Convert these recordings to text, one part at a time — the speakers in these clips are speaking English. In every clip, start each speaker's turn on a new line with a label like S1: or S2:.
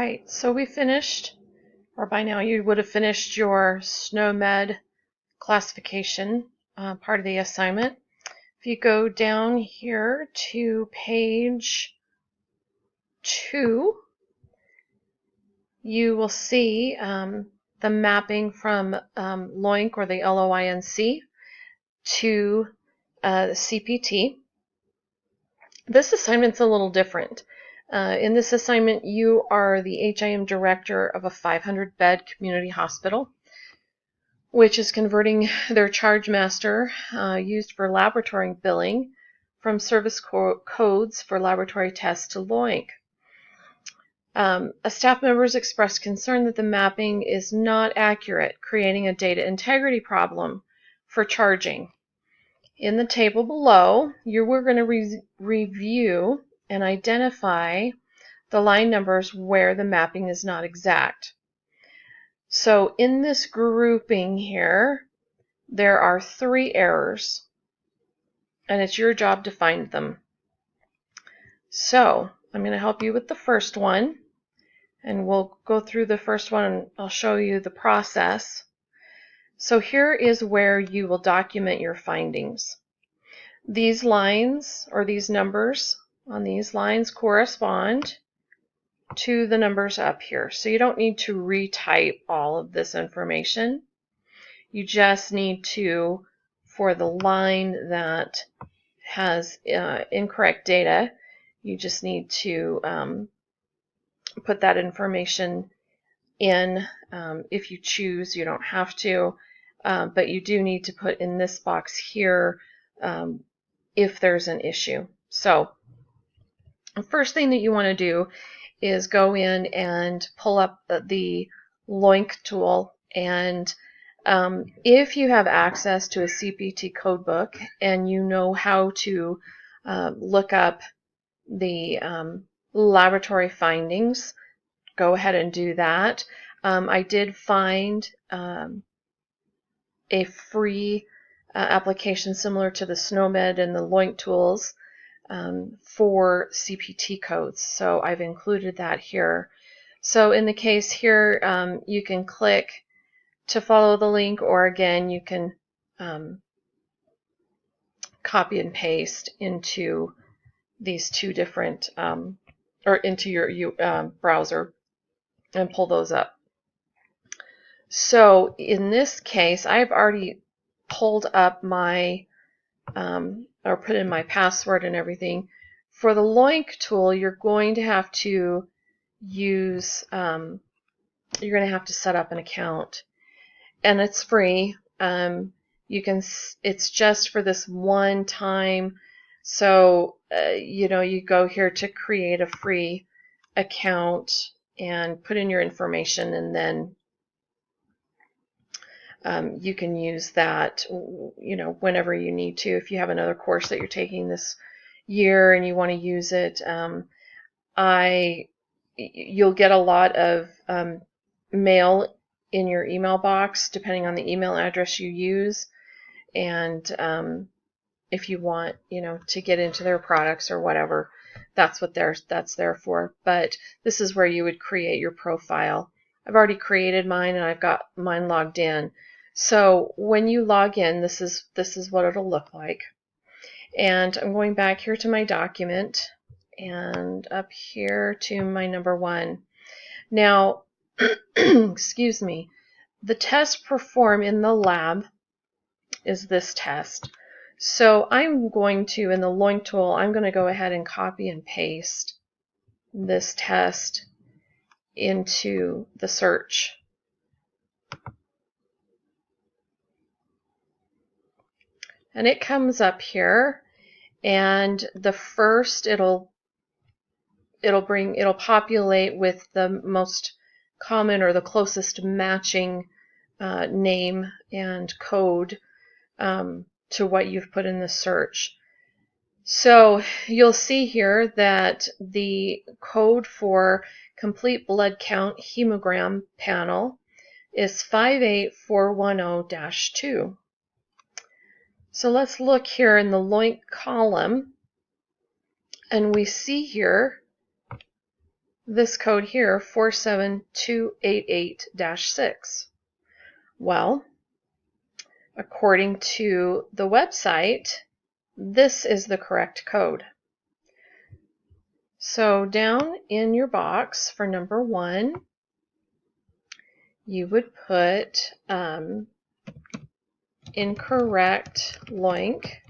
S1: right, so we finished, or by now you would have finished your SNOMED classification part of the assignment. If you go down here to page 2, you will see the mapping from LOINC, or the LOINC, to the CPT. This assignment's a little different. In this assignment, you are the HIM director of a 500-bed community hospital, which is converting their charge master used for laboratory billing from service codes for laboratory tests to LOINC. A staff member has expressed concern that the mapping is not accurate, creating a data integrity problem for charging. In the table below, we're going to review and identify the line numbers where the mapping is not exact. So in this grouping here, there are 3 errors, and it's your job to find them. So I'm going to help you with the first one, and we'll go through the first one and I'll show you the process. So here is where you will document your findings. These lines, or these numbers on these lines, correspond to the numbers up here. So you don't need to retype all of this information. You just need to, for the line that has incorrect data, you just need to put that information in. If you choose, you don't have to, but you do need to put in this box here if there's an issue. So the first thing that you want to do is go in and pull up the LOINC tool, and if you have access to a CPT codebook and you know how to look up the laboratory findings, go ahead and do that. I did find a free application similar to the SNOMED and the LOINC tools for CPT codes, so I've included that here. So in the case here, you can click to follow the link, or again you can copy and paste into these 2 different or into your browser and pull those up. So in this case, I've already pulled up my or put in my password and everything. For the LOINC tool, you're going to have to use you're going to have to set up an account, and it's free. It's just for this one time. So you go here to create a free account and put in your information, and then you can use that whenever you need to. If you have another course that you're taking this year and you want to use it, you'll get a lot of mail in your email box depending on the email address you use, and if you want to get into their products or whatever, that's what that's there for. But this is where you would create your profile. I've already created mine and I've got mine logged in. So when you log in, this is what it'll look like. And I'm going back here to my document and up here to my number 1. Now, excuse me, the test performed in the lab is this test. So I'm going to, in the LOINC tool, I'm going to go ahead and copy and paste this test into the search. And it comes up here, and the first it'll populate with the most common or the closest matching name and code to what you've put in the search. So you'll see here that the code for complete blood count hemogram panel is 58410-2. So let's look here in the LOINC column, and we see here this code here, 47288-6? Well, according to the website, this is the correct code. So down in your box for number 1, you would put incorrect LOINC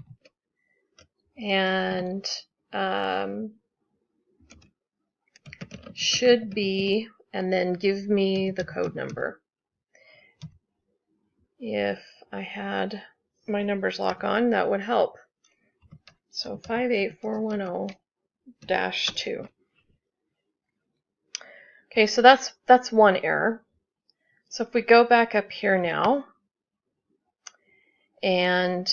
S1: and should be, and then give me the code number. If I had my numbers lock on, that would help. So 58410-2. Okay, so that's one error. So if we go back up here now, and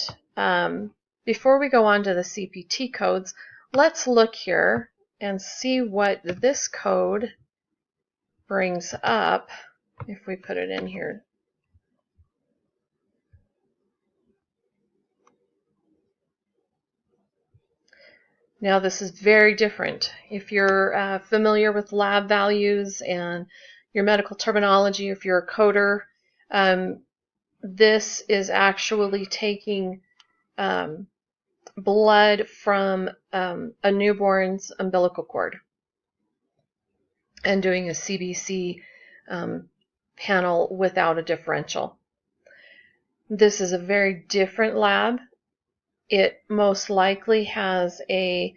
S1: before we go on to the CPT codes, let's look here and see what this code brings up if we put it in here. Now this is very different. If you're familiar with lab values and your medical terminology, if you're a coder, this is actually taking blood from a newborn's umbilical cord and doing a CBC panel without a differential. This is a very different lab. It most likely has a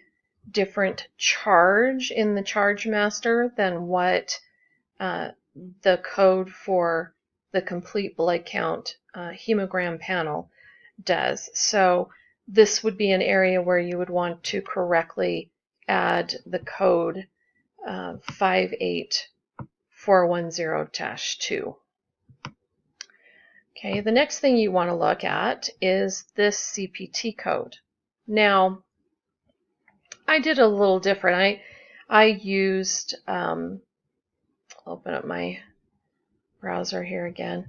S1: different charge in the charge master than what the code for the complete blood count hemogram panel does. So this would be an area where you would want to correctly add the code 58410-2. Okay, the next thing you want to look at is this CPT code. Now, I did a little different. I used, open up my browser here again.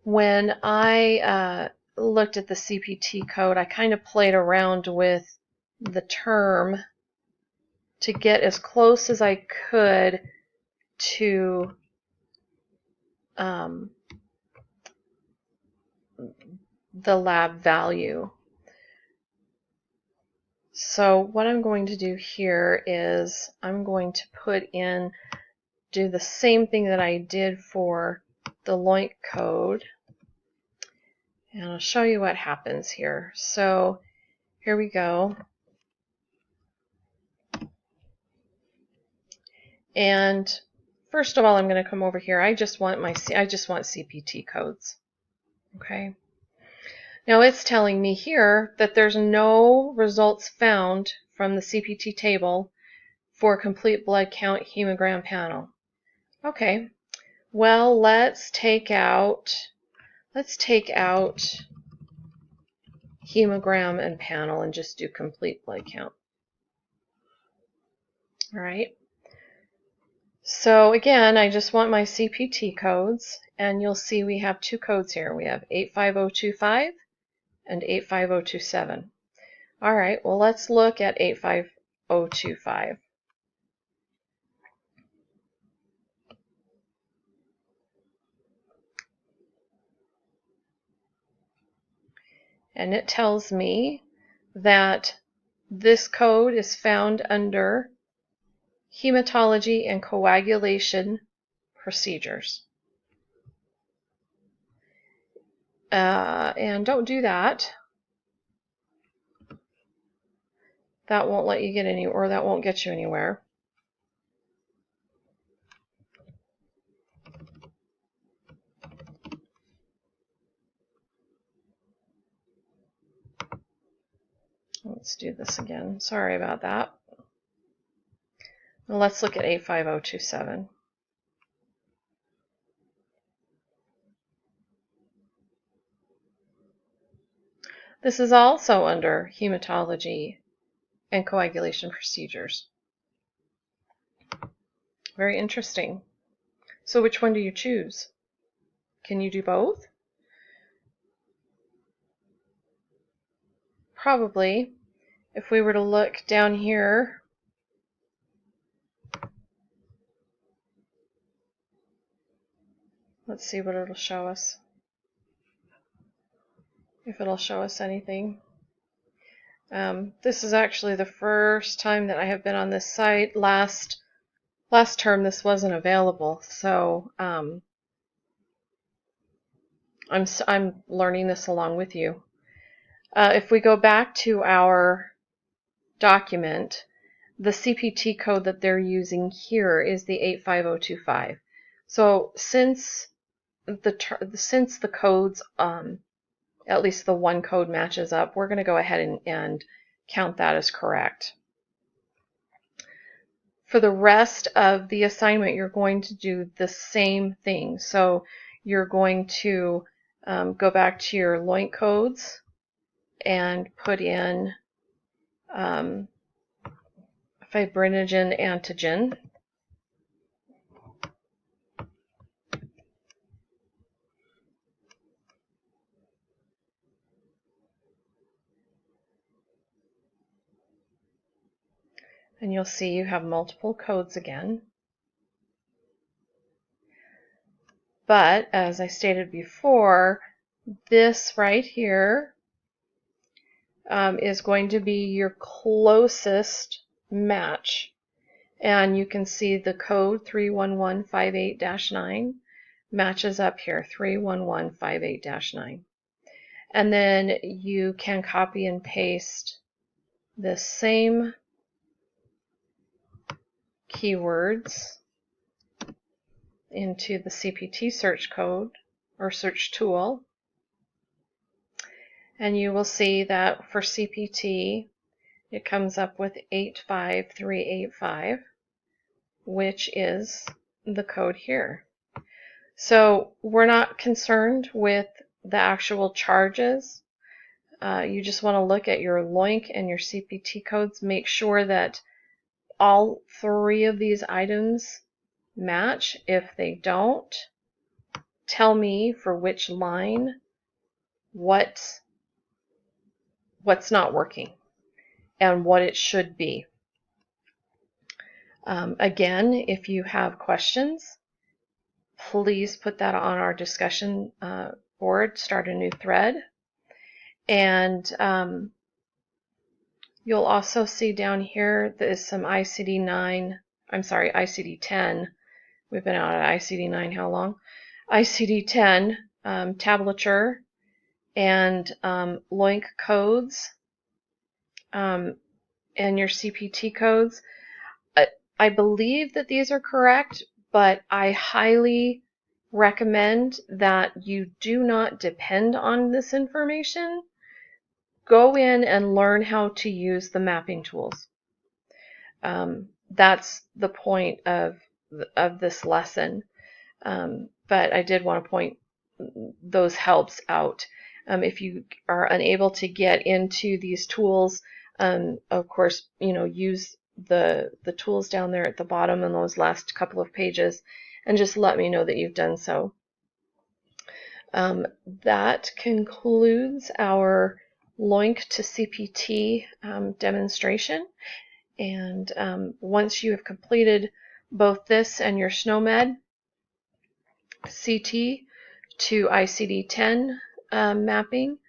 S1: When I looked at the CPT code, I kind of played around with the term to get as close as I could to the lab value. So what I'm going to do here is I'm going to do the same thing that I did for the LOINC code, and I'll show you what happens here. So here we go. And first of all, I'm going to come over here. I just want CPT codes. Okay. Now it's telling me here that there's no results found from the CPT table for complete blood count hemogram panel. Okay. Well, let's take out hemogram and panel and just do complete blood count. All right. So again, I just want my CPT codes, and you'll see we have two codes here. We have 85025 and 85027. All right, well, let's look at 85025. And it tells me that this code is found under hematology and coagulation procedures. And don't do that. That won't let you get or that won't get you anywhere. Let's do this again. Sorry about that. Well, let's look at 85027. This is also under hematology and coagulation procedures. Very interesting. So which one do you choose? Can you do both? Probably. If we were to look down here Let's see what it'll show us. If it'll show us anything. This is actually the first time that I have been on this site. Last term this wasn't available, so I'm learning this along with you. If we go back to our document, the CPT code that they're using here is the 85025. So since the codes, at least the one code matches up, we're going to go ahead and count that as correct. For the rest of the assignment, you're going to do the same thing. So you're going to go back to your LOINC codes and put in fibrinogen antigen. And you'll see you have multiple codes again. But as I stated before, this right here is going to be your closest match. And you can see the code 31158-9 matches up here, 31158-9. And then you can copy and paste the same keywords into the CPT search code or search tool. And you will see that for CPT, it comes up with 85385, which is the code here. So we're not concerned with the actual charges. You just want to look at your LOINC and your CPT codes. Make sure that all three of these items match. If they don't, tell me for which line what's not working and what it should be. Again, if you have questions, please put that on our discussion board, start a new thread. And you'll also see down here there is some ICD-10. We've been out at ICD-9 how long? ICD-10 tablature and LOINC codes and your CPT codes. I believe that these are correct, but I highly recommend that you do not depend on this information. Go in and learn how to use the mapping tools. That's the point of this lesson. But I did want to point those helps out. If you are unable to get into these tools, of course, use the tools down there at the bottom in those last couple of pages, and just let me know that you've done so. That concludes our LOINC to CPT demonstration. And once you have completed both this and your SNOMED CT to ICD-10 mapping,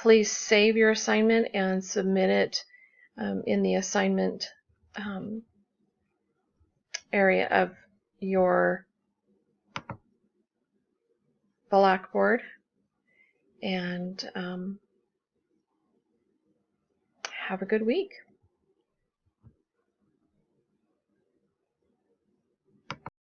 S1: please save your assignment and submit it in the assignment area of your Blackboard. And have a good week.